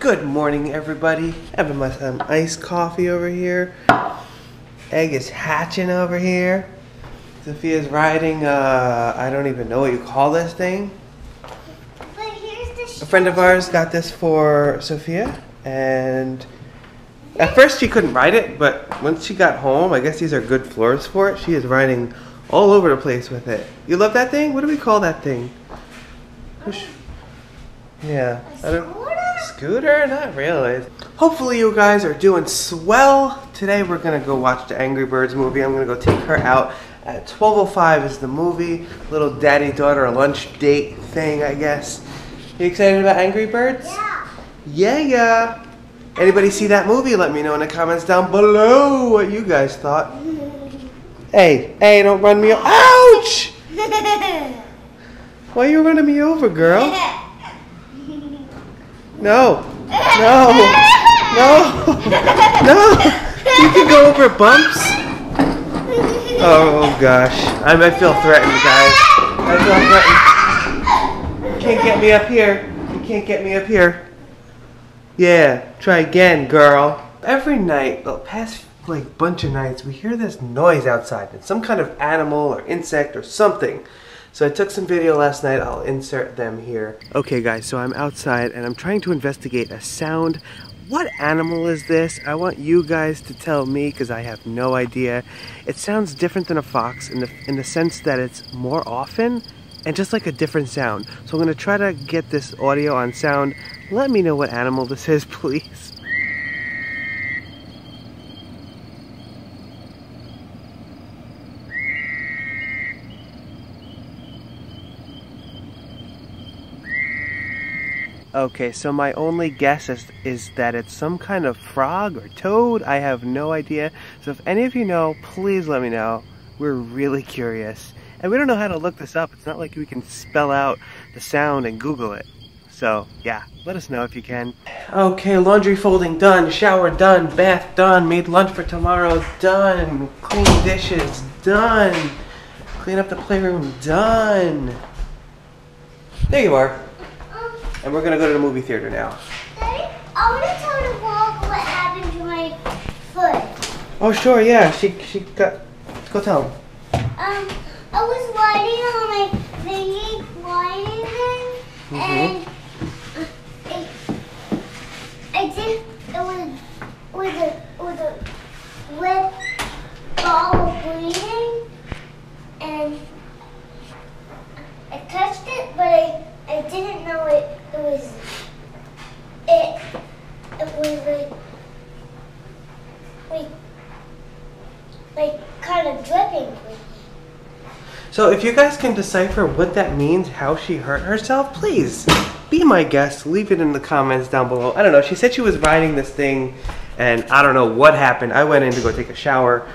Good morning, everybody. Having my some iced coffee over here. Egg is hatching over here. Sophia's riding, I don't even know what you call this thing. But here's the A friend of ours got this for Sophia, and at first she couldn't ride it, but once she got home, I guess these are good floors for it. She is riding all over the place with it. You love that thing? What do we call that thing? Yeah. Scooter? Not really. Hopefully you guys are doing swell. Today we're gonna go watch the Angry Birds movie. I'm gonna go take her out at 12:05 is the movie. Little daddy-daughter lunch date thing, I guess. You excited about Angry Birds? Yeah. Yeah. Anybody see that movie? Let me know in the comments down below what you guys thought. Hey, don't run me over. Ouch! Why are you running me over, girl? No. No. You can go over bumps. Oh gosh. I feel threatened, guys. I feel threatened. You can't get me up here. You can't get me up here. Yeah, try again, girl. Every night, the past bunch of nights, we hear this noise outside. It's some kind of animal or insect or something. So I took some video last night. I'll insert them here. Okay guys, so I'm outside and I'm trying to investigate a sound. What animal is this? I want you guys to tell me because I have no idea. It sounds different than a fox in the sense that it's more often and just like a different sound. So I'm gonna try to get this audio on sound. Let me know what animal this is, please. Okay, so my only guess is that it's some kind of frog or toad. I have no idea. So if any of you know, please let me know. We're really curious. And we don't know how to look this up. It's not like we can spell out the sound and Google it. So, yeah, let us know if you can. Okay, laundry folding done, shower done, bath done, made lunch for tomorrow done, clean dishes done, clean up the playroom done. There you are. And we're gonna go to the movie theater now. Daddy, I want to tell the vlog what happened to my foot. Oh sure, yeah. She got. Go tell him. I was riding on my thingy gliding thing, and I did. It was a red ball of bleeding, and I touched it, but I didn't know it was like kind of dripping. So if you guys can decipher what that means, how she hurt herself, please be my guest. Leave it in the comments down below. I don't know. She said she was riding this thing, and I don't know what happened. I went in to go take a shower.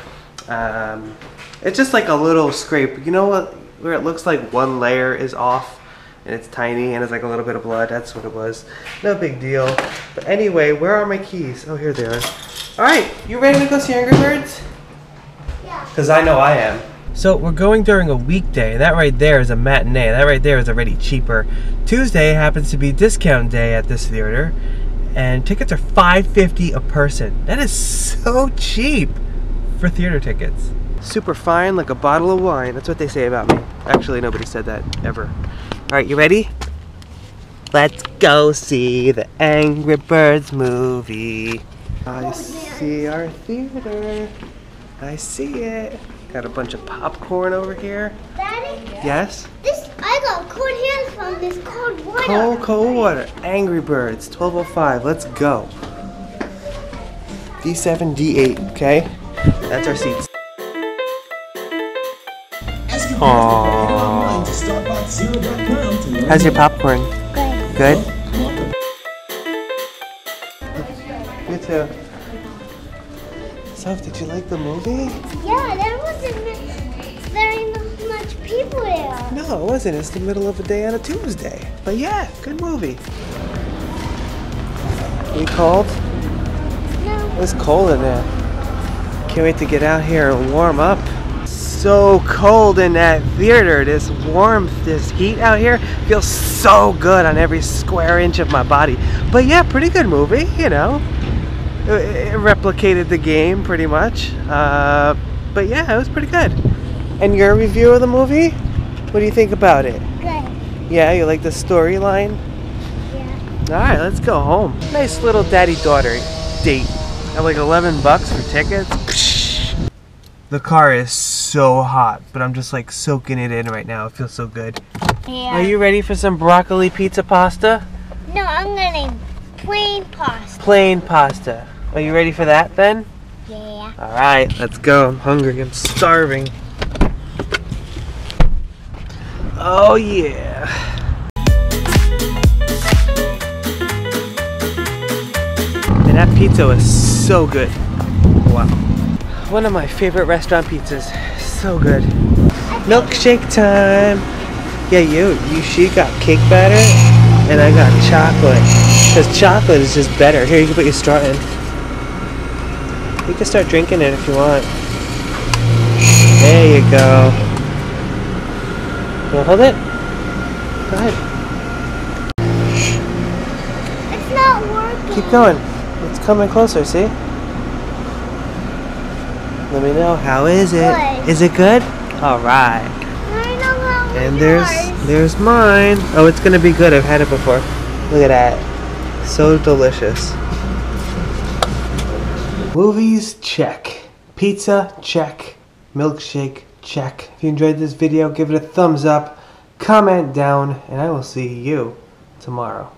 It's just like a little scrape. You know what? Where it looks like one layer is off. And it's tiny and it's like a little bit of blood. That's what it was. No big deal. But anyway, where are my keys? Oh, here they are. Alright, you ready to go see Angry Birds? Yeah. Because I know I am. So we're going during a weekday. That right there is a matinee. That right there is already cheaper. Tuesday happens to be discount day at this theater. And tickets are $5.50 a person. That is so cheap for theater tickets. Super fine, like a bottle of wine. That's what they say about me. Actually, nobody said that ever. Alright, you ready? Let's go see the Angry Birds movie. I see our theater. I see it. Got a bunch of popcorn over here. Daddy? Yes? I got cold hands from this cold water. Cold water. Angry Birds, 12:05. Let's go. D7, D8, okay? That's our seats. Aww. How's your popcorn? Good. Good? You too. Soph, did you like the movie? Yeah, there wasn't very much people there. No, it wasn't. It's the middle of the day on a Tuesday. But yeah, good movie. You cold? No. It was cold in there. Can't wait to get out here and warm up. so cold in that theater. This warmth, this heat out here feels so good on every square inch of my body. But yeah, pretty good movie, you know. It replicated the game pretty much. But yeah, it was pretty good. And your review of the movie? What do you think about it? Good. Yeah, you like the storyline? Yeah. Alright, let's go home. Nice little daddy-daughter date. At like $11 for tickets. The car is so hot, but I'm just like soaking it in right now. It feels so good. Yeah. Are you ready for some broccoli pizza pasta? No, I'm getting plain pasta. Plain pasta. Are you ready for that then? Yeah. Alright, let's go. I'm hungry. I'm starving. Oh yeah. And that pizza was so good. Wow. One of my favorite restaurant pizzas. So good. Milkshake time. Yeah, she got cake batter and I got chocolate. Because chocolate is just better. Here, you can put your straw in. You can start drinking it if you want. There you go. You want to hold it? Go ahead. It's not working. Keep going. It's coming closer, see? Let me know. How is it? Good. Is it good? Alright. I know how And yours. there's mine. Oh, it's gonna be good. I've had it before. Look at that. So delicious. Movies, check. Pizza, check. Milkshake, check. If you enjoyed this video, give it a thumbs up, comment down, and I will see you tomorrow.